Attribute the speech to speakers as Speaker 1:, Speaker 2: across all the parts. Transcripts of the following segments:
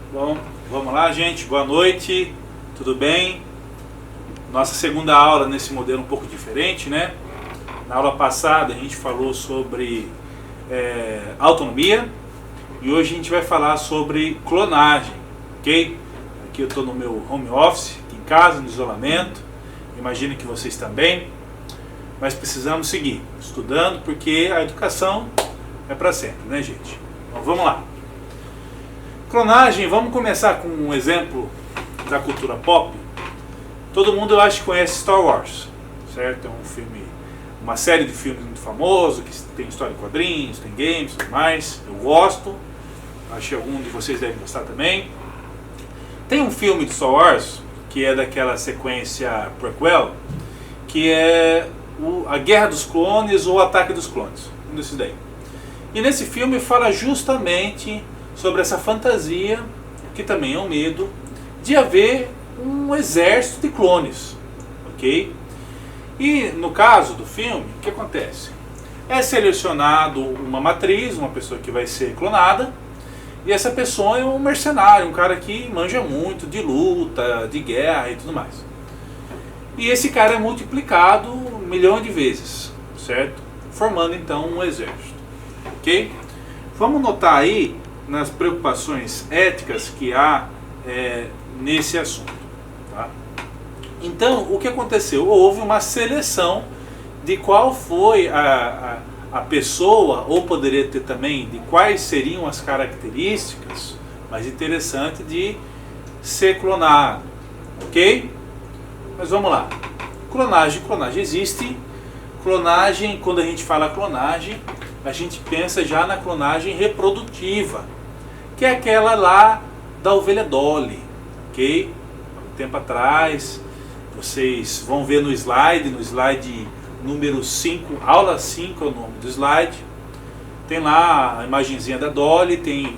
Speaker 1: Bom, vamos lá, gente. Boa noite. Tudo bem? Nossa segunda aula nesse modelo um pouco diferente, né? Na aula passada a gente falou sobre autonomia e hoje a gente vai falar sobre clonagem, ok? Aqui eu estou no meu home office, aqui em casa, no isolamento. Imagino que vocês também. Mas precisamos seguir estudando porque a educação é para sempre, né, gente? Então vamos lá. Clonagem, vamos começar com um exemplo da cultura pop. Todo mundo, eu acho, que conhece Star Wars, certo? É um filme, uma série de filmes muito famoso, que tem história em quadrinhos, tem games e tudo mais. Eu gosto, acho que algum de vocês deve gostar também. Tem um filme de Star Wars, que é daquela sequência prequel, que é a Guerra dos Clones ou o Ataque dos Clones, um desses daí. E nesse filme fala justamente sobre essa fantasia, que também é um medo, de haver um exército de clones, ok? E no caso do filme, o que acontece? É selecionado uma matriz, uma pessoa que vai ser clonada, e essa pessoa é um mercenário, um cara que manja muito de luta, de guerra e tudo mais. E esse cara é multiplicado 1 milhão de vezes, certo? Formando então um exército, ok? Vamos notar aí nas preocupações éticas que há nesse assunto, tá? Então, o que aconteceu? Houve uma seleção de qual foi a pessoa, ou poderia ter também, de quais seriam as características mais interessantes de ser clonado, ok? Mas vamos lá. Clonagem existe. Clonagem, quando a gente fala clonagem, a gente pensa já na clonagem reprodutiva, que é aquela lá da ovelha Dolly, ok? Um tempo atrás, vocês vão ver no slide número 5, aula 5 é o nome do slide, tem lá a imagenzinha da Dolly, tem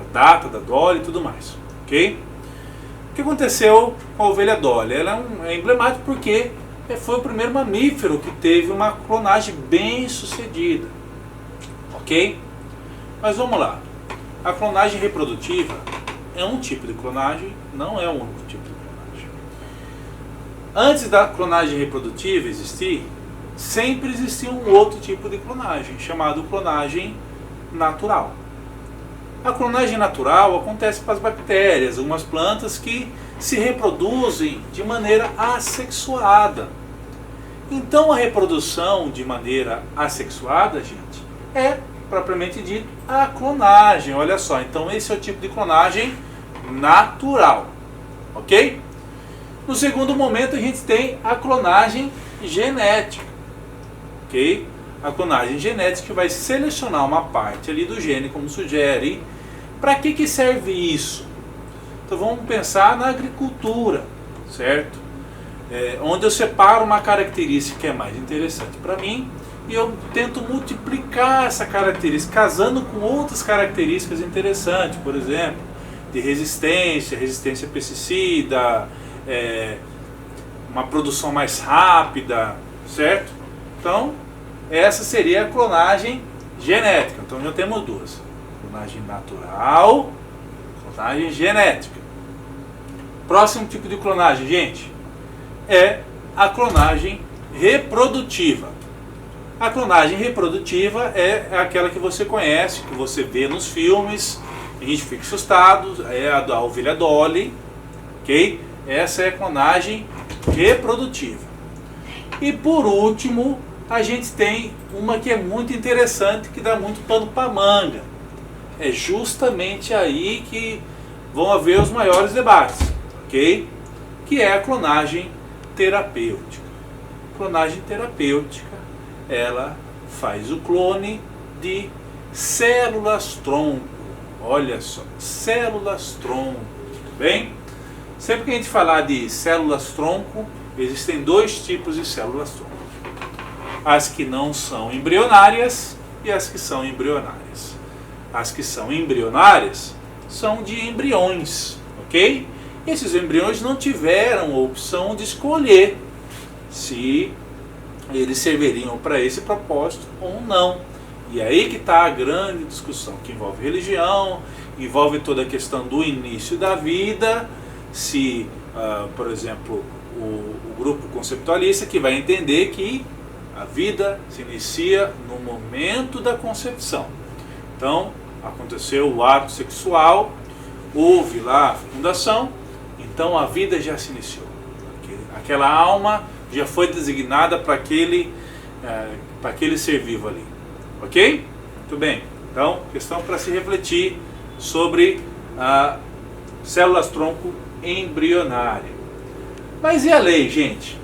Speaker 1: a data da Dolly e tudo mais, ok? O que aconteceu com a ovelha Dolly? Ela é emblemática porque foi o primeiro mamífero que teve uma clonagem bem sucedida, ok? Mas vamos lá. A clonagem reprodutiva é um tipo de clonagem, não é o único tipo de clonagem. Antes da clonagem reprodutiva existir, sempre existia um outro tipo de clonagem, chamado clonagem natural. A clonagem natural acontece para as bactérias, algumas plantas que se reproduzem de maneira assexuada. Então a reprodução de maneira assexuada, gente, é propriamente dito a clonagem. Olha só, então esse é o tipo de clonagem natural, ok? No segundo momento a gente tem a clonagem genética, ok? A clonagem genética que vai selecionar uma parte ali do gene, como sugere. Para que serve isso? Então vamos pensar na agricultura, certo? Onde eu separo uma característica que é mais interessante para mim e eu tento multiplicar essa característica, casando com outras características interessantes, por exemplo, de resistência a pesticida, uma produção mais rápida, certo? Então, essa seria a clonagem genética. Então já temos duas: clonagem natural, clonagem genética. Próximo tipo de clonagem, gente, é a clonagem reprodutiva. A clonagem reprodutiva é aquela que você conhece, que você vê nos filmes, a gente fica assustado, é a da ovelha Dolly, ok? Essa é a clonagem reprodutiva. E por último, a gente tem uma que é muito interessante, que dá muito pano para manga. É justamente aí que vão haver os maiores debates, ok? Que é a clonagem terapêutica. Clonagem terapêutica, ela faz o clone de células-tronco. Olha só, células-tronco, bem? Sempre que a gente falar de células-tronco, existem dois tipos de células-tronco: as que não são embrionárias e as que são embrionárias. As que são embrionárias são de embriões, ok? Esses embriões não tiveram a opção de escolher se eles serviriam para esse propósito ou não. E aí que está a grande discussão, que envolve religião, envolve toda a questão do início da vida, se, por exemplo, o grupo conceptualista que vai entender que a vida se inicia no momento da concepção. Então, aconteceu o ato sexual, houve lá a fecundação, então a vida já se iniciou. Aquela alma já foi designada para aquele ser vivo ali. Ok? Muito bem. Então, questão para se refletir sobre células-tronco embrionária. Mas e a lei, gente?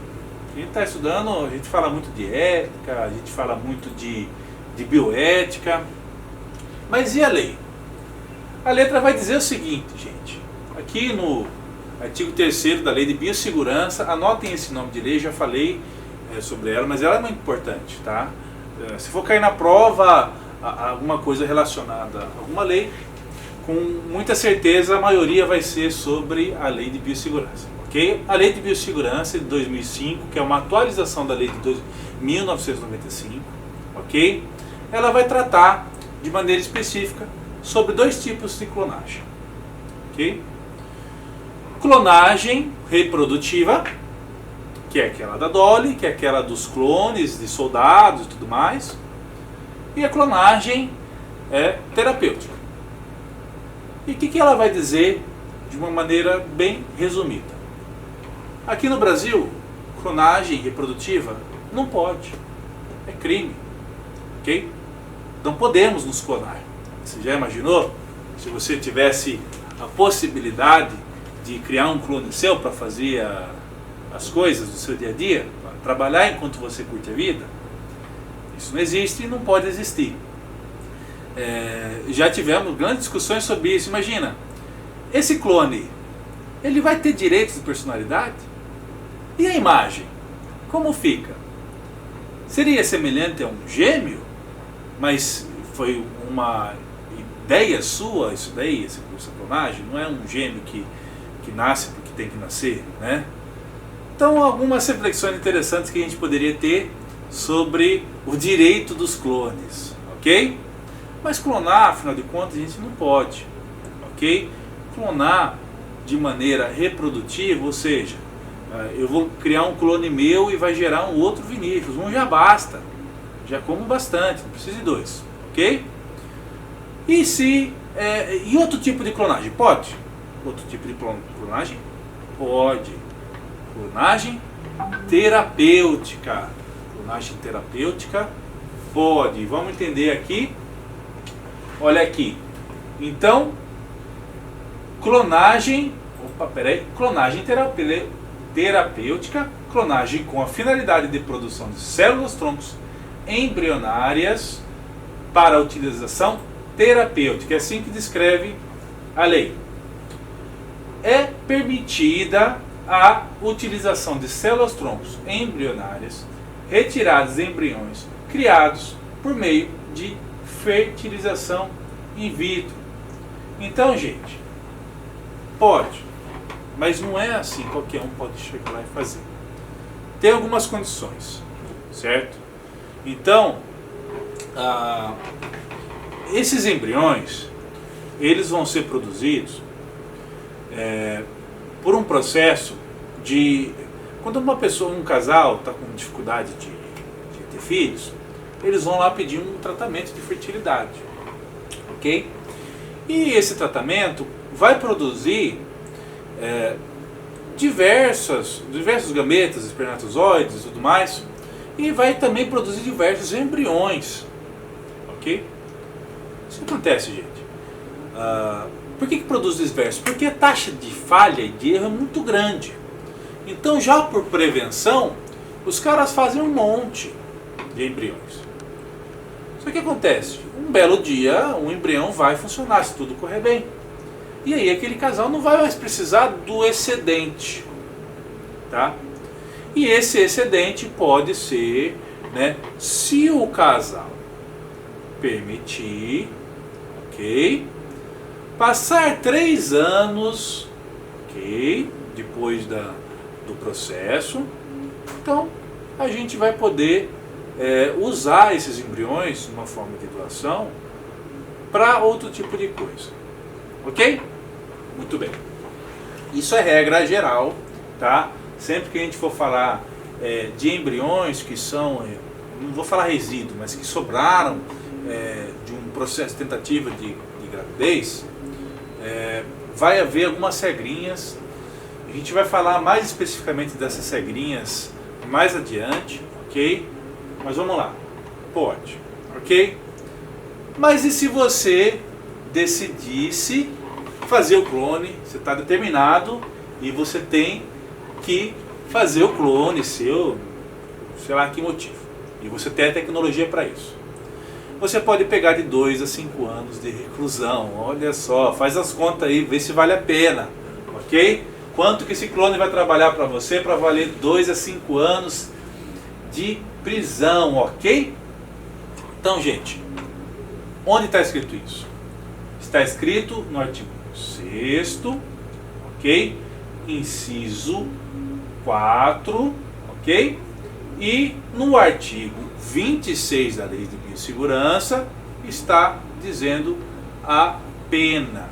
Speaker 1: Quem está estudando, a gente fala muito de ética, a gente fala muito de bioética. Mas e a lei? A letra vai dizer o seguinte, gente. Aqui no artigo 3º da Lei de Biossegurança, anotem esse nome de lei, já falei sobre ela, mas ela é muito importante, tá? Se for cair na prova alguma coisa relacionada a alguma lei, com muita certeza a maioria vai ser sobre a Lei de Biossegurança, ok? A Lei de Biossegurança de 2005, que é uma atualização da Lei de 1995, ok? Ela vai tratar de maneira específica sobre 2 tipos de clonagem, ok? Clonagem reprodutiva, que é aquela da Dolly, que é aquela dos clones de soldados e tudo mais, e a clonagem terapêutica. E o que ela vai dizer de uma maneira bem resumida? Aqui no Brasil, clonagem reprodutiva não pode, é crime, ok? Não podemos nos clonar. Você já imaginou se você tivesse a possibilidade de criar um clone seu para fazer as coisas do seu dia a dia, para trabalhar enquanto você curte a vida? Isso não existe e não pode existir. Já tivemos grandes discussões sobre isso. Imagina, esse clone, ele vai ter direitos de personalidade? E a imagem? Como fica? Seria semelhante a um gêmeo? Mas foi uma ideia sua, isso daí, essa clonagem? Não é um gêmeo que nasce porque tem que nascer, né? Então, algumas reflexões interessantes que a gente poderia ter sobre o direito dos clones, ok? Mas clonar, afinal de contas, a gente não pode, ok? Clonar de maneira reprodutiva, ou seja, eu vou criar um clone meu e vai gerar um outro Vinícius, um já basta, já como bastante, não precisa de 2, ok? E outro tipo de clonagem, pode? Outro tipo de clonagem? Pode. Clonagem terapêutica. Clonagem terapêutica pode. Vamos entender aqui. Olha aqui. Então, clonagem terapêutica, clonagem com a finalidade de produção de células troncos embrionárias para utilização terapêutica. É assim que descreve a lei. É permitida a utilização de células troncos embrionárias retiradas de embriões criados por meio de fertilização in vitro. Então, gente, pode, mas não é assim, qualquer um pode chegar lá e fazer. Tem algumas condições, certo? Então, esses embriões, eles vão ser produzidos por um processo de... Quando um casal está com dificuldade de ter filhos, eles vão lá pedir um tratamento de fertilidade, ok? E esse tratamento vai produzir diversos gametas, espermatozoides e tudo mais, e vai também produzir diversos embriões, ok? Isso acontece, gente. Por que produz diversos? Porque a taxa de falha e de erro é muito grande. Então, já por prevenção, os caras fazem um monte de embriões. Só que acontece, um belo dia, um embrião vai funcionar, se tudo correr bem. E aí aquele casal não vai mais precisar do excedente, tá? E esse excedente pode ser, né, se o casal permitir, ok? Passar 3 anos, ok? Depois do processo, então a gente vai poder usar esses embriões, uma forma de doação, para outro tipo de coisa, Ok? Muito bem. Isso é regra geral, tá? Sempre que a gente for falar de embriões que são, não vou falar resíduo, mas que sobraram de um processo de tentativa de gravidez, vai haver algumas regrinhas. A gente vai falar mais especificamente dessas regrinhas mais adiante, ok? Mas vamos lá. Pode, ok? Mas e se você decidisse fazer o clone, você está determinado e você tem que fazer o clone seu, sei lá que motivo, e você tem a tecnologia para isso. Você pode pegar de 2 a 5 anos de reclusão, olha só, faz as contas aí, vê se vale a pena, ok? Quanto que esse clone vai trabalhar para você para valer 2 a 5 anos de prisão, ok? Então, gente, onde está escrito isso? Está escrito no artigo 6º, ok? Inciso 4, ok? E no artigo 26 da Lei de Biossegurança está dizendo a pena,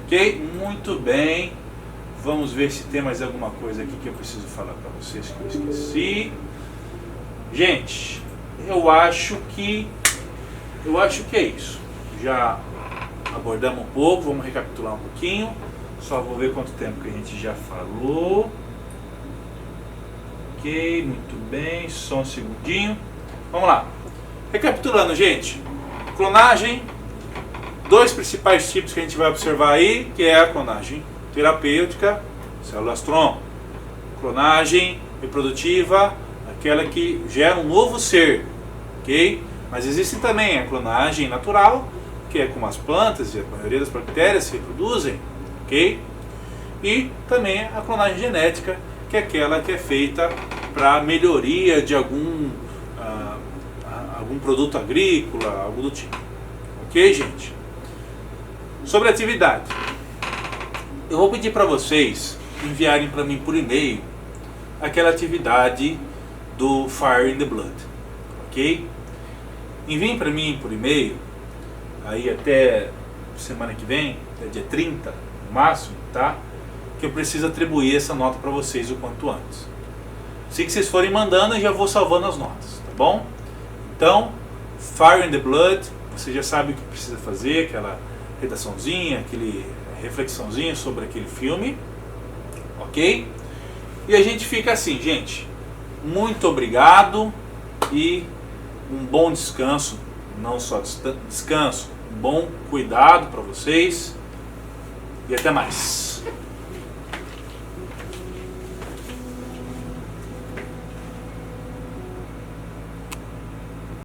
Speaker 1: ok? Muito bem. Vamos ver se tem mais alguma coisa aqui que eu preciso falar para vocês que eu esqueci. Gente, eu acho que é isso. Já abordamos um pouco, vamos recapitular um pouquinho. Só vou ver quanto tempo que a gente já falou. Ok, muito bem, só um segundinho. Vamos lá. Recapitulando, gente. Clonagem, 2 principais tipos que a gente vai observar aí, que é a clonagem terapêutica, células-tronco. Clonagem reprodutiva, aquela que gera um novo ser, ok? Mas existe também a clonagem natural, que é como as plantas e a maioria das bactérias se reproduzem, ok? E também a clonagem genética, que é aquela que é feita para melhoria de algum produto agrícola, algo do tipo. Ok, gente? Sobre a atividade. Eu vou pedir para vocês enviarem para mim por e-mail aquela atividade do Fire in the Blood, ok? Enviem para mim por e-mail, aí até semana que vem, até dia 30, no máximo, tá? Que eu preciso atribuir essa nota para vocês o quanto antes. Assim que vocês forem mandando, eu já vou salvando as notas, tá bom? Então, Fire in the Blood, você já sabe o que precisa fazer, aquela redaçãozinha, aquele reflexãozinha sobre aquele filme, ok? E a gente fica assim, gente, muito obrigado e um bom descanso, não só descanso, um bom cuidado para vocês e até mais.